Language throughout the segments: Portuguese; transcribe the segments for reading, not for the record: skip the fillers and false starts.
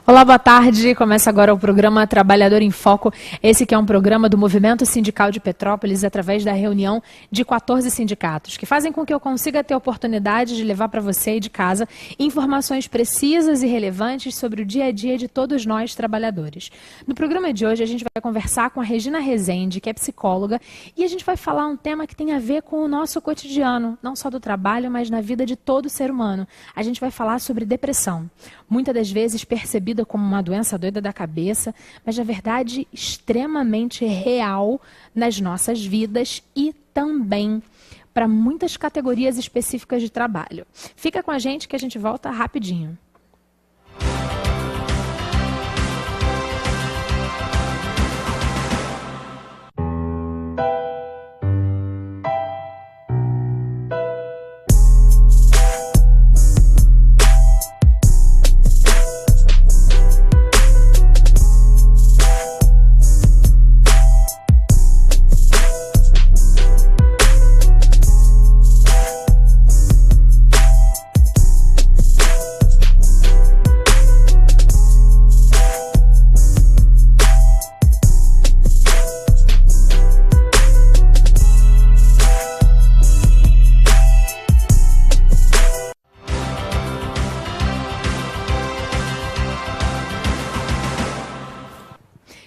Olá, boa tarde. Começa agora o programa Trabalhador em Foco. Esse que é um programa do Movimento Sindical de Petrópolis através da reunião de 14 sindicatos, que fazem com que eu consiga ter a oportunidade de levar para você aí de casa informações precisas e relevantes sobre o dia a dia de todos nós trabalhadores. No programa de hoje a gente vai conversar com a Regina Rezende, que é psicóloga, e a gente vai falar um tema que tem a ver com o nosso cotidiano, não só do trabalho, mas na vida de todo ser humano. A gente vai falar sobre depressão, muitas das vezes percebida como uma doença doida da cabeça, mas na verdade extremamente real nas nossas vidas e também para muitas categorias específicas de trabalho. Fica com a gente que a gente volta rapidinho.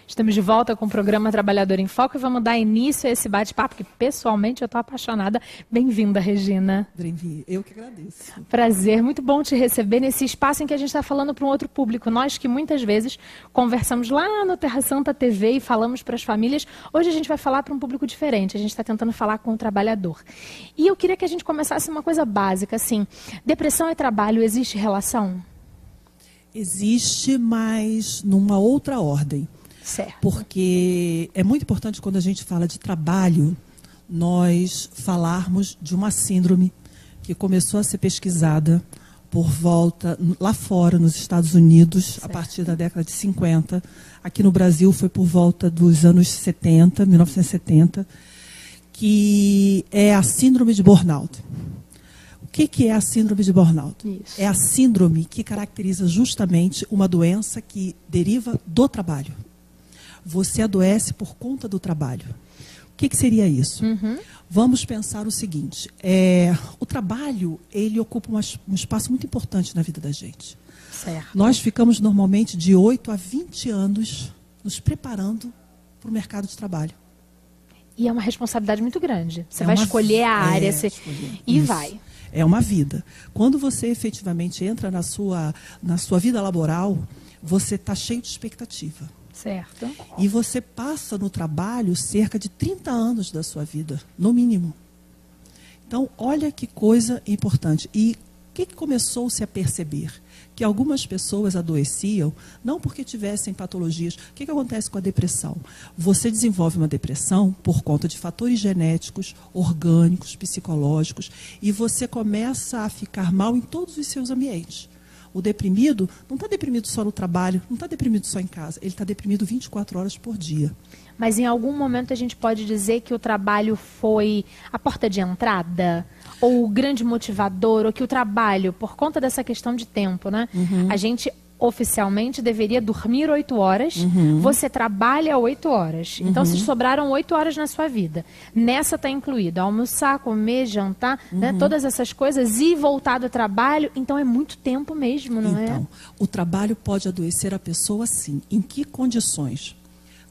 Estamos de volta com o programa Trabalhador em Foco e vamos dar início a esse bate-papo, que pessoalmente eu estou apaixonada. Bem-vinda, Regina. Bem-vinda, eu que agradeço. Prazer, muito bom te receber nesse espaço em que a gente está falando para um outro público. Nós que muitas vezes conversamos lá no Terra Santa TV e falamos para as famílias, hoje a gente vai falar para um público diferente, a gente está tentando falar com o trabalhador. E eu queria que a gente começasse uma coisa básica, assim, depressão e trabalho, existe relação? Existe, mas numa outra ordem. Certo. Porque é muito importante quando a gente fala de trabalho, nós falarmos de uma síndrome que começou a ser pesquisada por volta, lá fora, nos Estados Unidos, certo, a partir da década de 50. Aqui no Brasil foi por volta dos anos 70, 1970, que é a síndrome de burnout. O que é a síndrome de burnout? Isso. É a síndrome que caracteriza justamente uma doença que deriva do trabalho. Você adoece por conta do trabalho. O que seria isso? Vamos pensar o seguinte, o trabalho, ele ocupa um espaço muito importante na vida da gente. Certo. Nós ficamos normalmente de 8 a 20 anos nos preparando para o mercado de trabalho. E é uma responsabilidade muito grande. Você vai escolher a área e isso. vai. É uma vida. Quando você efetivamente entra na sua vida laboral, você está cheio de expectativa. Certo. E você passa no trabalho cerca de 30 anos da sua vida, no mínimo. Então, olha que coisa importante. E o que começou-se a perceber? Que algumas pessoas adoeciam, não porque tivessem patologias. O que acontece com a depressão? Você desenvolve uma depressão por conta de fatores genéticos, orgânicos, psicológicos, e você começa a ficar mal em todos os seus ambientes. O deprimido não está deprimido só no trabalho, não está deprimido só em casa, ele está deprimido 24 horas por dia. Mas em algum momento a gente pode dizer que o trabalho foi a porta de entrada? Ou o grande motivador? Ou que o trabalho, por conta dessa questão de tempo, né? A gente oficialmente deveria dormir 8 horas, você trabalha 8 horas. Então, se sobraram 8 horas na sua vida, nessa está incluída almoçar, comer, jantar, né, todas essas coisas, e voltar do trabalho, então é muito tempo mesmo, não é? Então, o trabalho pode adoecer a pessoa, sim. Em que condições?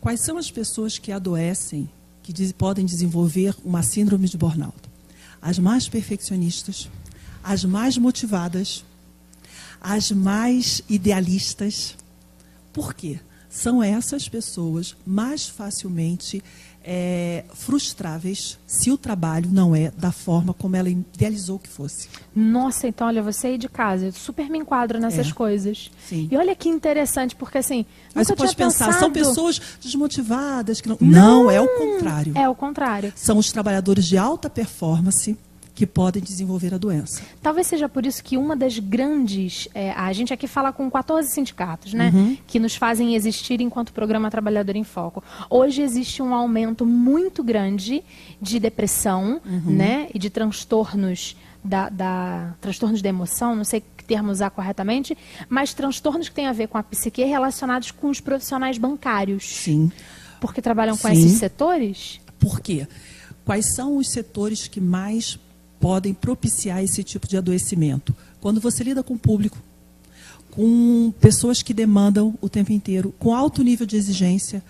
Quais são as pessoas que adoecem, que podem desenvolver uma síndrome de burnout? As mais perfeccionistas, as mais motivadas, as mais idealistas. Por quê? São essas pessoas mais facilmente frustráveis se o trabalho não é da forma como ela idealizou que fosse. Nossa, então, olha, você aí de casa, eu super me enquadro nessas coisas. Sim. E olha que interessante, porque assim, mas você nunca pode tinha pensar, pensado... são pessoas desmotivadas que não... Não, é o contrário. É o contrário. São os trabalhadores de alta performance que podem desenvolver a doença. Talvez seja por isso que uma das grandes... a gente aqui fala com 14 sindicatos, né? Que nos fazem existir enquanto programa Trabalhador em Foco. Hoje existe um aumento muito grande de depressão, né? E de transtornos transtornos da emoção, não sei termo usar corretamente, mas transtornos que têm a ver com a psique relacionados com os profissionais bancários. Sim. Porque trabalham com Sim. esses setores? Por quê? Quais são os setores que mais podem propiciar esse tipo de adoecimento? Quando você lida com o público, com pessoas que demandam o tempo inteiro, com alto nível de exigência,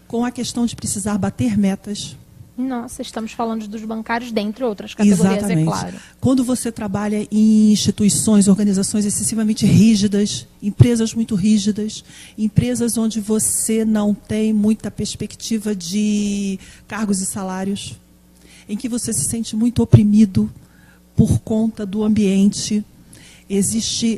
com a questão de precisar bater metas. Nossa, estamos falando dos bancários, dentre outras categorias, Exatamente. é claro. Quando você trabalha em instituições, organizações excessivamente rígidas, empresas muito rígidas, empresas onde você não tem muita perspectiva de cargos e salários, em que você se sente muito oprimido por conta do ambiente,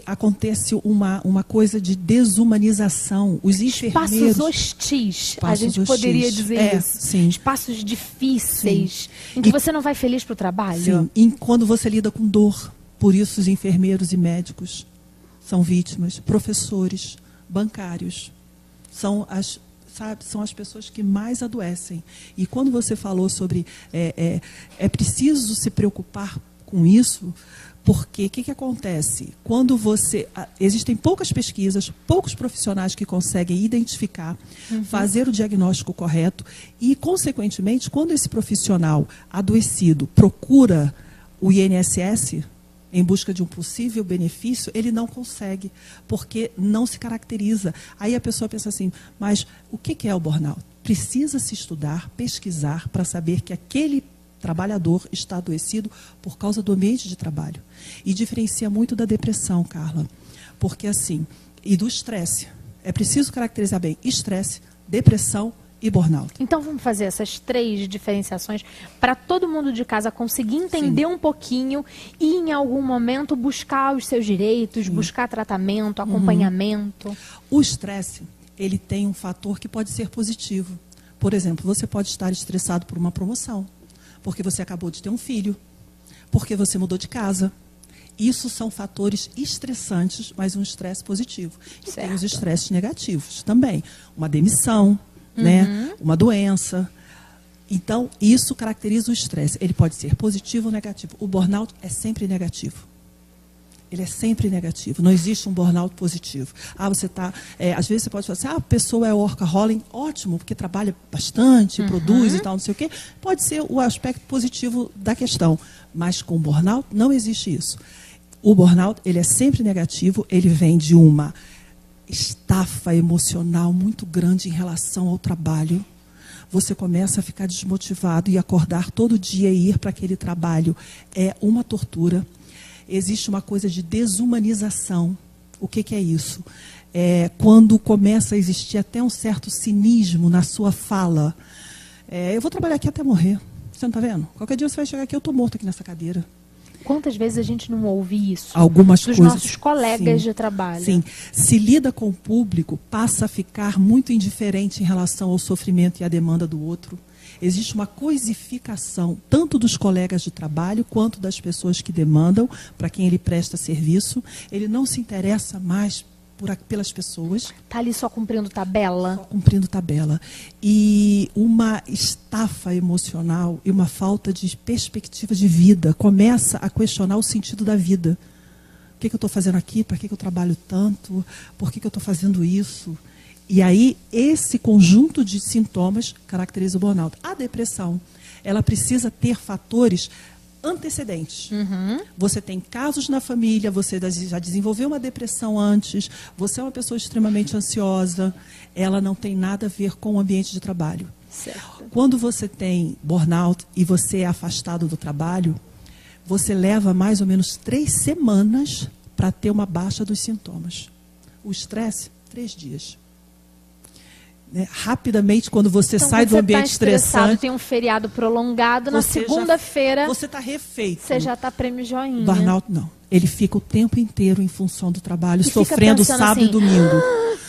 acontece uma coisa de desumanização. Os enfermeiros... Espaços hostis, a gente poderia dizer isso. Sim. Espaços difíceis, em que você não vai feliz para o trabalho. Sim, e quando você lida com dor. Por isso os enfermeiros e médicos são vítimas, professores, bancários, são as pessoas que mais adoecem. E quando você falou sobre é preciso se preocupar com isso, porque o que acontece? Quando existem poucas pesquisas, poucos profissionais que conseguem identificar, fazer o diagnóstico correto e, consequentemente, quando esse profissional adoecido procura o INSS em busca de um possível benefício, ele não consegue, porque não se caracteriza. Aí a pessoa pensa assim, mas o que é o burnout? Precisa se estudar, pesquisar, para saber que aquele trabalhador está adoecido por causa do ambiente de trabalho. E diferencia muito da depressão, Carla. Porque assim, e do estresse. É preciso caracterizar bem estresse, depressão e burnout. Então vamos fazer essas 3 diferenciações para todo mundo de casa conseguir entender um pouquinho e em algum momento buscar os seus direitos, buscar tratamento, acompanhamento. O estresse, ele tem um fator que pode ser positivo. Por exemplo, você pode estar estressado por uma promoção, porque você acabou de ter um filho, porque você mudou de casa. Isso são fatores estressantes, mas um estresse positivo. E tem os estresses negativos também. Uma demissão, né? Uma doença. Então, isso caracteriza o estresse. Ele pode ser positivo ou negativo. O burnout é sempre negativo. Ele é sempre negativo. Não existe um burnout positivo. Você está... às vezes você pode falar assim, a pessoa é workaholic, ótimo, porque trabalha bastante, produz e tal, não sei o quê. Pode ser o aspecto positivo da questão. Mas com burnout não existe isso. O burnout, ele é sempre negativo, ele vem de uma estafa emocional muito grande em relação ao trabalho. Você começa a ficar desmotivado e acordar todo dia e ir para aquele trabalho é uma tortura. Existe uma coisa de desumanização. O que é isso? É quando começa a existir até um certo cinismo na sua fala. Eu vou trabalhar aqui até morrer. Você não está vendo? Qualquer dia você vai chegar aqui, eu estou morto aqui nessa cadeira. Quantas vezes a gente não ouve isso? Algumas dos coisas, nossos colegas sim, de trabalho. Sim. Se lida com o público, passa a ficar muito indiferente em relação ao sofrimento e à demanda do outro. Existe uma coisificação, tanto dos colegas de trabalho, quanto das pessoas que demandam, para quem ele presta serviço. Ele não se interessa mais pelas pessoas. Está ali só cumprindo tabela? Só cumprindo tabela. E uma estafa emocional e uma falta de perspectiva de vida. Começa a questionar o sentido da vida. O que eu estou fazendo aqui? Para que eu trabalho tanto? Por que eu estou fazendo isso? E aí, esse conjunto de sintomas caracteriza o burnout. A depressão, ela precisa ter fatores antecedentes. Você tem casos na família, você já desenvolveu uma depressão antes, você é uma pessoa extremamente ansiosa, ela não tem nada a ver com o ambiente de trabalho. Certo. Quando você tem burnout e você é afastado do trabalho, você leva mais ou menos 3 semanas para ter uma baixa dos sintomas. O estresse, 3 dias. Rapidamente, quando você sai do ambiente estressante, tem um feriado prolongado, na segunda-feira você está refeito. Você já está prêmio joinha. O burnout não. Ele fica o tempo inteiro em função do trabalho, sofrendo sábado e domingo.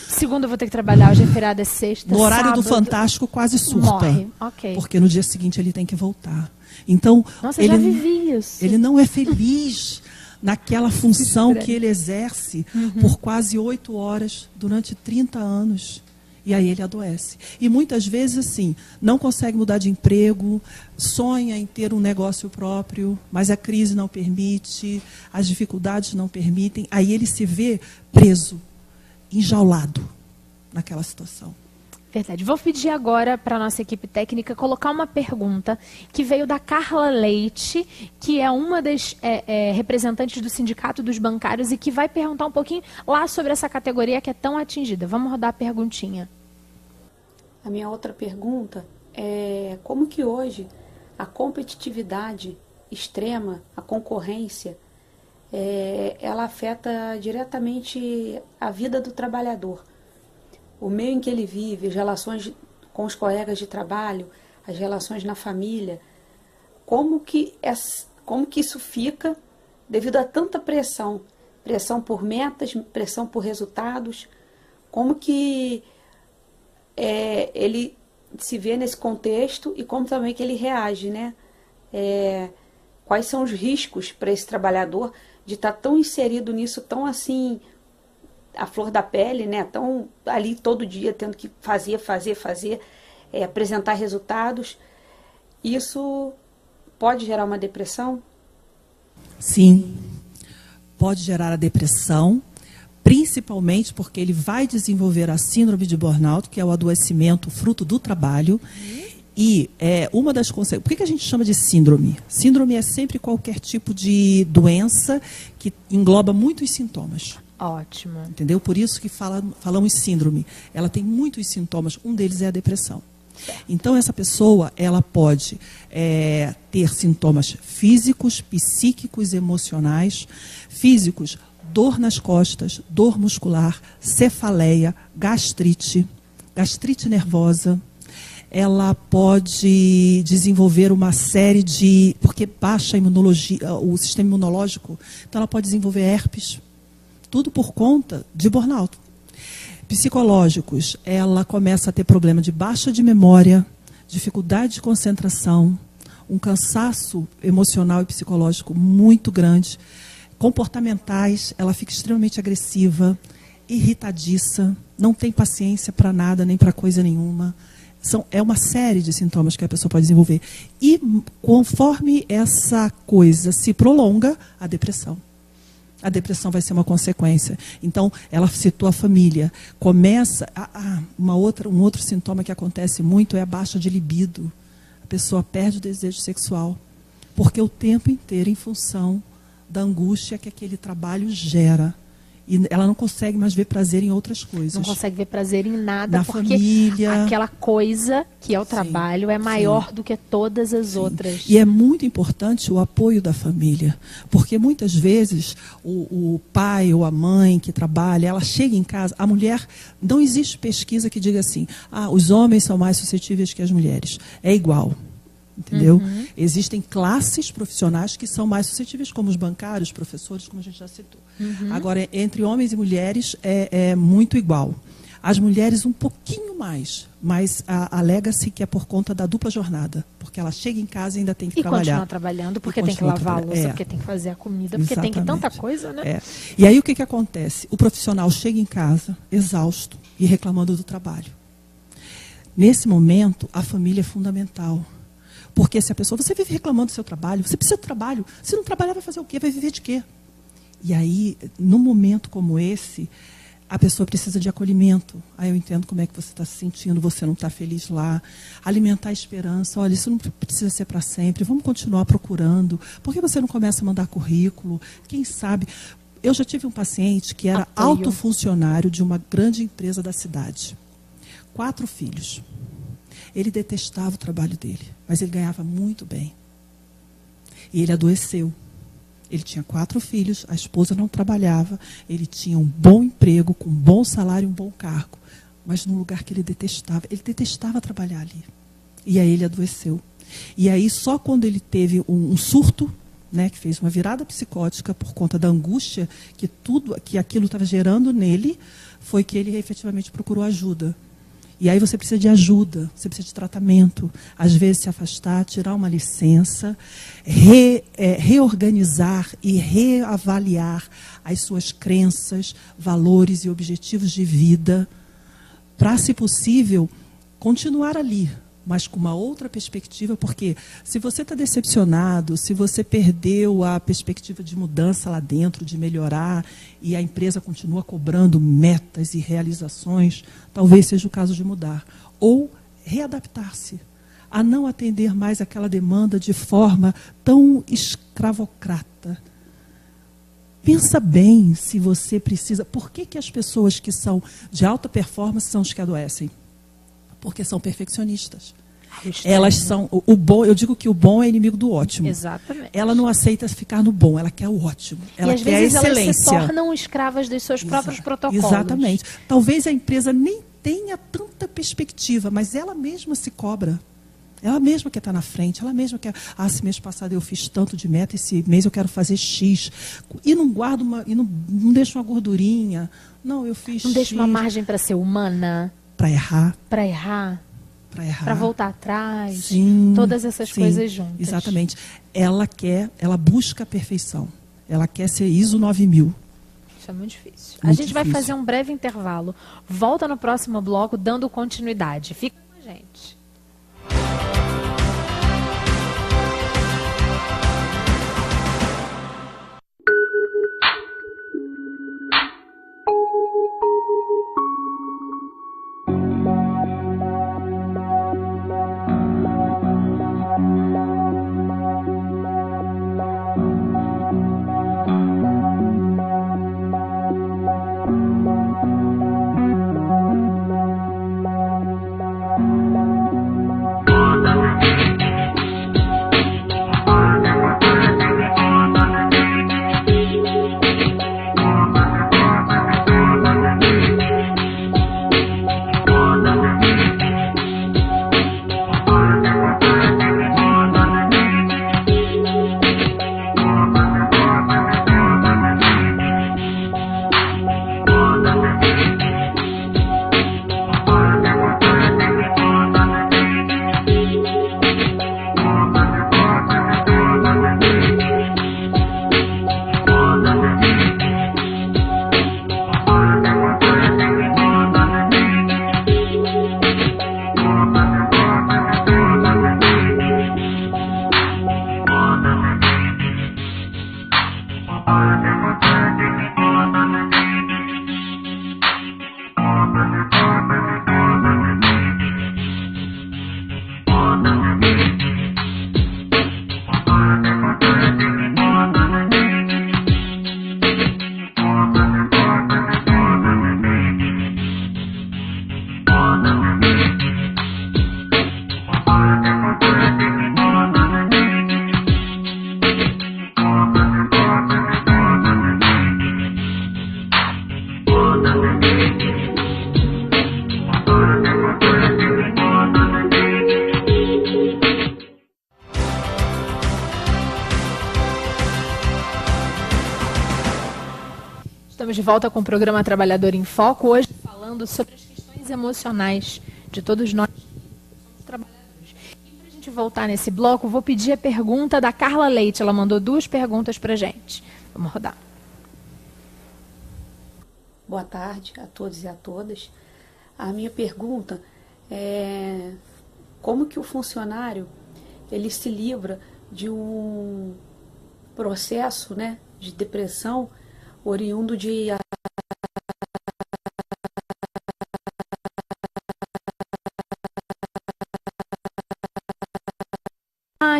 Segunda eu vou ter que trabalhar, hoje é feriado, é sexta. No horário sábado, do Fantástico quase surta. Morre. Okay. Porque no dia seguinte ele tem que voltar. Então, nossa, eu já vivi isso. Ele não é feliz naquela função que ele exerce por quase 8 horas durante 30 anos. E aí ele adoece. E muitas vezes, assim, não consegue mudar de emprego, sonha em ter um negócio próprio, mas a crise não permite, as dificuldades não permitem. Aí ele se vê preso, enjaulado naquela situação. Verdade. Vou pedir agora para a nossa equipe técnica colocar uma pergunta que veio da Carla Leite, que é uma das representantes do Sindicato dos Bancários e que vai perguntar um pouquinho lá sobre essa categoria que é tão atingida. Vamos rodar a perguntinha. A minha outra pergunta é como que hoje a competitividade extrema, a concorrência, ela afeta diretamente a vida do trabalhador. O meio em que ele vive, as relações com os colegas de trabalho, as relações na família, como que isso fica devido a tanta pressão? Pressão por metas, pressão por resultados, como que ele se vê nesse contexto e como também que ele reage, né? Quais são os riscos para esse trabalhador de estar tão inserido nisso, tão assim, a flor da pele, né? Tão ali todo dia tendo que fazer, apresentar resultados. Isso pode gerar uma depressão? Sim, pode gerar a depressão, principalmente porque ele vai desenvolver a síndrome de burnout, que é o adoecimento fruto do trabalho. E uma das consequências... Por que a gente chama de síndrome? Síndrome é sempre qualquer tipo de doença que engloba muitos sintomas. Ótimo. Entendeu? Por isso que falamos síndrome. Ela tem muitos sintomas. Um deles é a depressão. Então, essa pessoa, ela pode ter sintomas físicos, psíquicos, emocionais. Físicos, dor nas costas, dor muscular, cefaleia, gastrite nervosa. Ela pode desenvolver uma série de... Porque baixa a imunologia, o sistema imunológico, então ela pode desenvolver herpes. Tudo por conta de burnout. Psicológicos, ela começa a ter problema de baixa de memória, dificuldade de concentração, um cansaço emocional e psicológico muito grande. Comportamentais, ela fica extremamente agressiva, irritadiça, não tem paciência para nada, nem para coisa nenhuma. É uma série de sintomas que a pessoa pode desenvolver. E conforme essa coisa se prolonga, a depressão. A depressão vai ser uma consequência. Então, ela citou a família. Começa... um outro sintoma que acontece muito é a baixa de libido. A pessoa perde o desejo sexual. Porque o tempo inteiro, em função da angústia que aquele trabalho gera. E ela não consegue mais ver prazer em outras coisas. Não consegue ver prazer em nada, na porque família. Aquela coisa que é o trabalho é maior do que todas as outras. E é muito importante o apoio da família, porque muitas vezes o pai ou a mãe que trabalha, ela chega em casa, a mulher, não existe pesquisa que diga assim, os homens são mais suscetíveis que as mulheres. É igual. Entendeu? Uhum. Existem classes profissionais que são mais suscetíveis, como os bancários, professores, como a gente já citou. Uhum. Agora, entre homens e mulheres é muito igual. As mulheres um pouquinho mais, mas alega-se que é por conta da dupla jornada, porque ela chega em casa e ainda tem que trabalhar. E continua trabalhando, porque tem que lavar a louça, porque tem que fazer a comida, porque tem que tanta coisa, né? E aí o que acontece? O profissional chega em casa exausto e reclamando do trabalho. Nesse momento, a família é fundamental. Porque se a pessoa, você vive reclamando do seu trabalho, você precisa de trabalho. Se não trabalhar, vai fazer o quê? Vai viver de quê? E aí, num momento como esse, a pessoa precisa de acolhimento. Aí eu entendo como é que você está se sentindo, você não está feliz lá. Alimentar a esperança. Olha, isso não precisa ser para sempre. Vamos continuar procurando. Por que você não começa a mandar currículo? Quem sabe? Eu já tive um paciente que era alto funcionário de uma grande empresa da cidade. 4 filhos. Ele detestava o trabalho dele, mas ele ganhava muito bem. E ele adoeceu. Ele tinha 4 filhos, a esposa não trabalhava, ele tinha um bom emprego, com um bom salário e um bom cargo, mas num lugar que ele detestava trabalhar ali. E aí ele adoeceu. E aí só quando ele teve um surto, né, que fez uma virada psicótica por conta da angústia que aquilo estava gerando nele, foi que ele efetivamente procurou ajuda. E aí você precisa de ajuda, você precisa de tratamento, às vezes se afastar, tirar uma licença, reorganizar e reavaliar as suas crenças, valores e objetivos de vida, para, se possível, continuar ali, mas com uma outra perspectiva, porque se você está decepcionado, se você perdeu a perspectiva de mudança lá dentro, de melhorar, e a empresa continua cobrando metas e realizações, talvez seja o caso de mudar. Ou readaptar-se, a não atender mais aquela demanda de forma tão escravocrata. Pensa bem se você precisa. Por que as pessoas que são de alta performance são os que adoecem? Porque são perfeccionistas. Elas são o bom. Eu digo que o bom é inimigo do ótimo. Exatamente. Ela não aceita ficar no bom, ela quer o ótimo. Ela e às quer vezes a excelência. elas se tornam escravas dos seus próprios protocolos. Exatamente. Talvez a empresa nem tenha tanta perspectiva, mas ela mesma se cobra. Ela mesma quer estar na frente, ela mesma quer. Esse mês passado eu fiz tanto de meta, esse mês eu quero fazer X. E não guardo e não deixo uma gordurinha. Não, eu fiz Não X. deixa uma margem para ser humana. Para errar. Para errar. Para voltar atrás. Sim, todas essas coisas juntas. Exatamente. Ela busca a perfeição. Ela quer ser ISO 9000. Isso é muito difícil. Muito a gente vai difícil. fazer um breve intervalo. Volta no próximo bloco dando continuidade. Fica com a gente. Estamos de volta com o programa Trabalhador em Foco, hoje falando sobre as questões emocionais de todos nós que somos trabalhadores. E para a gente voltar nesse bloco, vou pedir a pergunta da Carla Leite. Ela mandou 2 perguntas para a gente. Vamos rodar. Boa tarde a todos e a todas. A minha pergunta é como que o funcionário ele se livra de um processo, né, de depressão oriundo de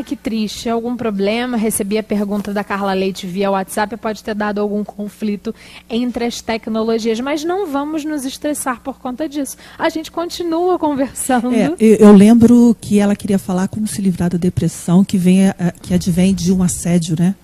que triste. Algum problema? Recebi a pergunta da Carla Leite via WhatsApp. Pode ter dado algum conflito entre as tecnologias, mas não vamos nos estressar por conta disso. A gente continua conversando. Eu lembro que ela queria falar como se livrar da depressão que advém de um assédio, né?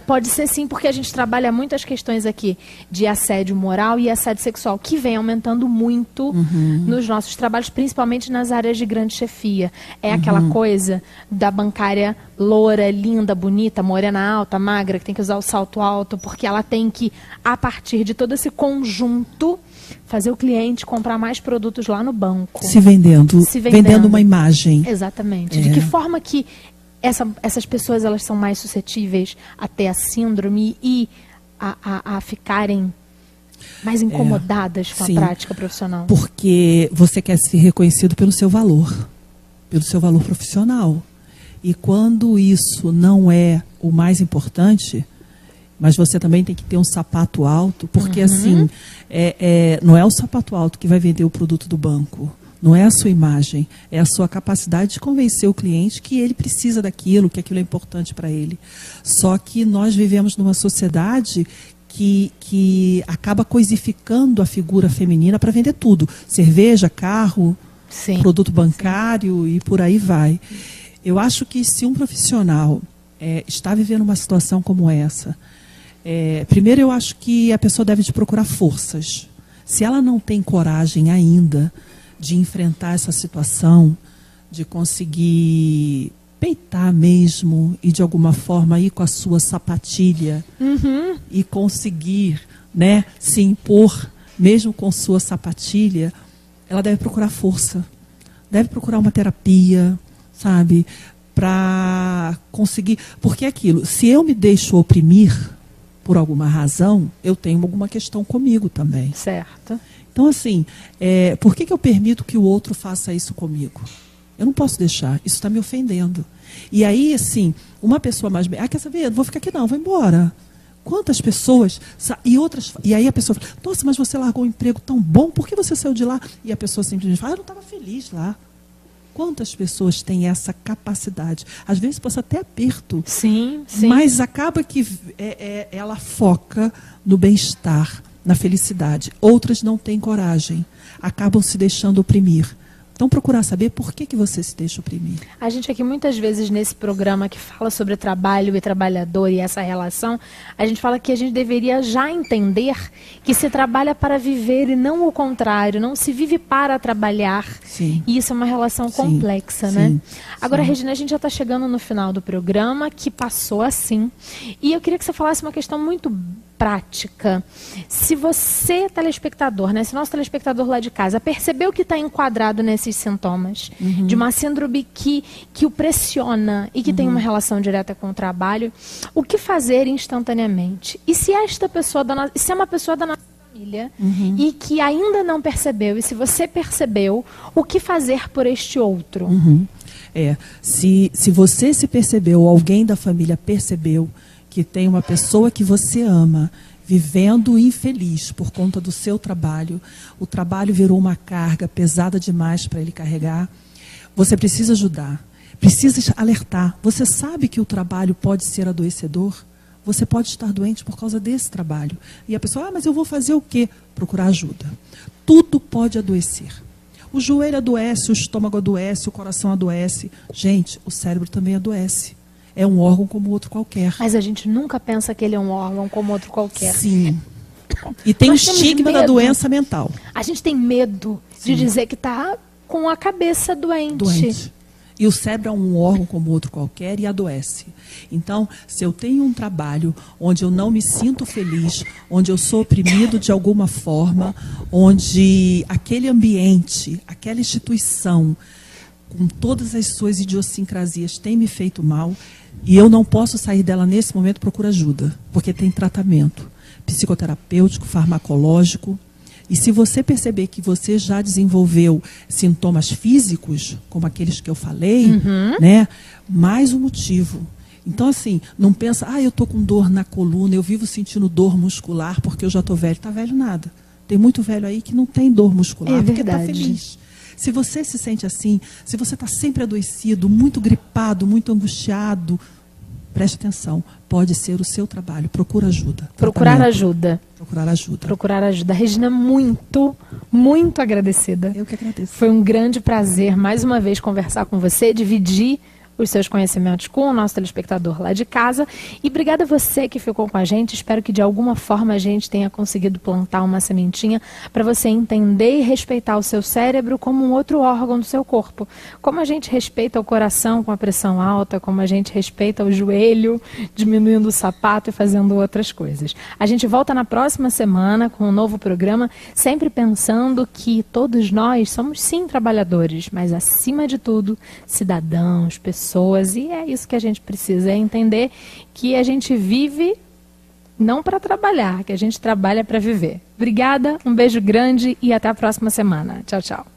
Pode ser sim, porque a gente trabalha muito as questões aqui de assédio moral e assédio sexual, que vem aumentando muito nos nossos trabalhos, principalmente nas áreas de grande chefia. Aquela coisa da bancária loura, linda, bonita, morena alta, magra, que tem que usar o salto alto, porque ela tem que, a partir de todo esse conjunto, fazer o cliente comprar mais produtos lá no banco. Se vendendo. Vendendo uma imagem. Exatamente. De que forma que essas pessoas elas são mais suscetíveis a ter a síndrome e a ficarem Mais incomodadas com a sim, prática profissional. Porque você quer ser reconhecido pelo seu valor profissional. E quando isso não é o mais importante, mas você também tem que ter um sapato alto, porque assim, não é o sapato alto que vai vender o produto do banco. Não é a sua imagem, é a sua capacidade de convencer o cliente que ele precisa daquilo, que aquilo é importante para ele. Só que nós vivemos numa sociedade que acaba coisificando a figura feminina para vender tudo. Cerveja, carro, sim, produto bancário, sim, e por aí vai. Eu acho que se um profissional está vivendo uma situação como essa, primeiro eu acho que a pessoa deve procurar forças. Se ela não tem coragem ainda de enfrentar essa situação, de conseguir peitar mesmo e de alguma forma ir com a sua sapatilha e conseguir, né, se impor mesmo com sua sapatilha, ela deve procurar força, deve procurar uma terapia, sabe, para conseguir, porque é aquilo, se eu me deixo oprimir por alguma razão, eu tenho alguma questão comigo também. Certo. Então, assim, por que eu permito que o outro faça isso comigo? Eu não posso deixar, isso está me ofendendo. E aí, assim, uma pessoa mais... quer saber? Não vou ficar aqui não, vou embora. Quantas pessoas... E aí a pessoa fala, nossa, mas você largou um emprego tão bom, por que você saiu de lá? E a pessoa simplesmente fala, eu não estava feliz lá. Quantas pessoas têm essa capacidade? Às vezes passa até aperto. Sim, sim. Mas acaba que ela foca no bem-estar, na felicidade. Outras não têm coragem, acabam se deixando oprimir. Então, procurar saber por que você se deixa oprimir. A gente aqui, muitas vezes, nesse programa que fala sobre trabalho e trabalhador e essa relação, a gente fala que a gente deveria já entender que se trabalha para viver e não o contrário, não se vive para trabalhar. Sim. E isso é uma relação complexa, sim, né? Sim. Agora, Regina, a gente já está chegando no final do programa, que passou assim. E eu queria que você falasse uma questão muito prática. Se você, telespectador, né, se nosso telespectador lá de casa percebeu que está enquadrado nesses sintomas de uma síndrome que o pressiona e que tem uma relação direta com o trabalho, o que fazer instantaneamente? E se esta pessoa se é uma pessoa da nossa família e que ainda não percebeu, e se você percebeu, o que fazer por este outro? Se você se percebeu, ou alguém da família percebeu que tem uma pessoa que você ama vivendo infeliz por conta do seu trabalho, o trabalho virou uma carga pesada demais para ele carregar, você precisa ajudar, precisa alertar. Você sabe que o trabalho pode ser adoecedor? Você pode estar doente por causa desse trabalho. E a pessoa, mas eu vou fazer o quê? Procurar ajuda. Tudo pode adoecer. O joelho adoece, o estômago adoece, o coração adoece. Gente, o cérebro também adoece. É um órgão como outro qualquer. Mas a gente nunca pensa que ele é um órgão como outro qualquer. Sim. E tem o estigma da doença mental. A gente tem medo de dizer que está com a cabeça doente. E o cérebro é um órgão como outro qualquer e adoece. Então, se eu tenho um trabalho onde eu não me sinto feliz, onde eu sou oprimido de alguma forma, onde aquele ambiente, aquela instituição, com todas as suas idiosincrasias, tem me feito mal, e eu não posso sair dela nesse momento, procura ajuda, porque tem tratamento psicoterapêutico, farmacológico. E se você perceber que você já desenvolveu sintomas físicos, como aqueles que eu falei, né, mais um motivo. Então, assim, não pensa, eu estou com dor na coluna, eu vivo sentindo dor muscular porque eu já estou velho. Está velho nada. Tem muito velho aí que não tem dor muscular porque está feliz. Se você se sente assim, se você está sempre adoecido, muito gripado, muito angustiado, preste atenção, pode ser o seu trabalho. Procura ajuda. Procurar ajuda. Procurar ajuda. Procurar ajuda. Regina, muito, muito agradecida. Eu que agradeço. Foi um grande prazer, mais uma vez, conversar com você, dividir os seus conhecimentos com o nosso telespectador lá de casa. E obrigada a você que ficou com a gente. Espero que de alguma forma a gente tenha conseguido plantar uma sementinha para você entender e respeitar o seu cérebro como um outro órgão do seu corpo. Como a gente respeita o coração com a pressão alta, como a gente respeita o joelho, diminuindo o sapato e fazendo outras coisas. A gente volta na próxima semana com um novo programa, sempre pensando que todos nós somos sim trabalhadores, mas acima de tudo, cidadãos, pessoas. E é isso que a gente precisa, é entender que a gente vive não para trabalhar, que a gente trabalha para viver. Obrigada, um beijo grande e até a próxima semana. Tchau, tchau.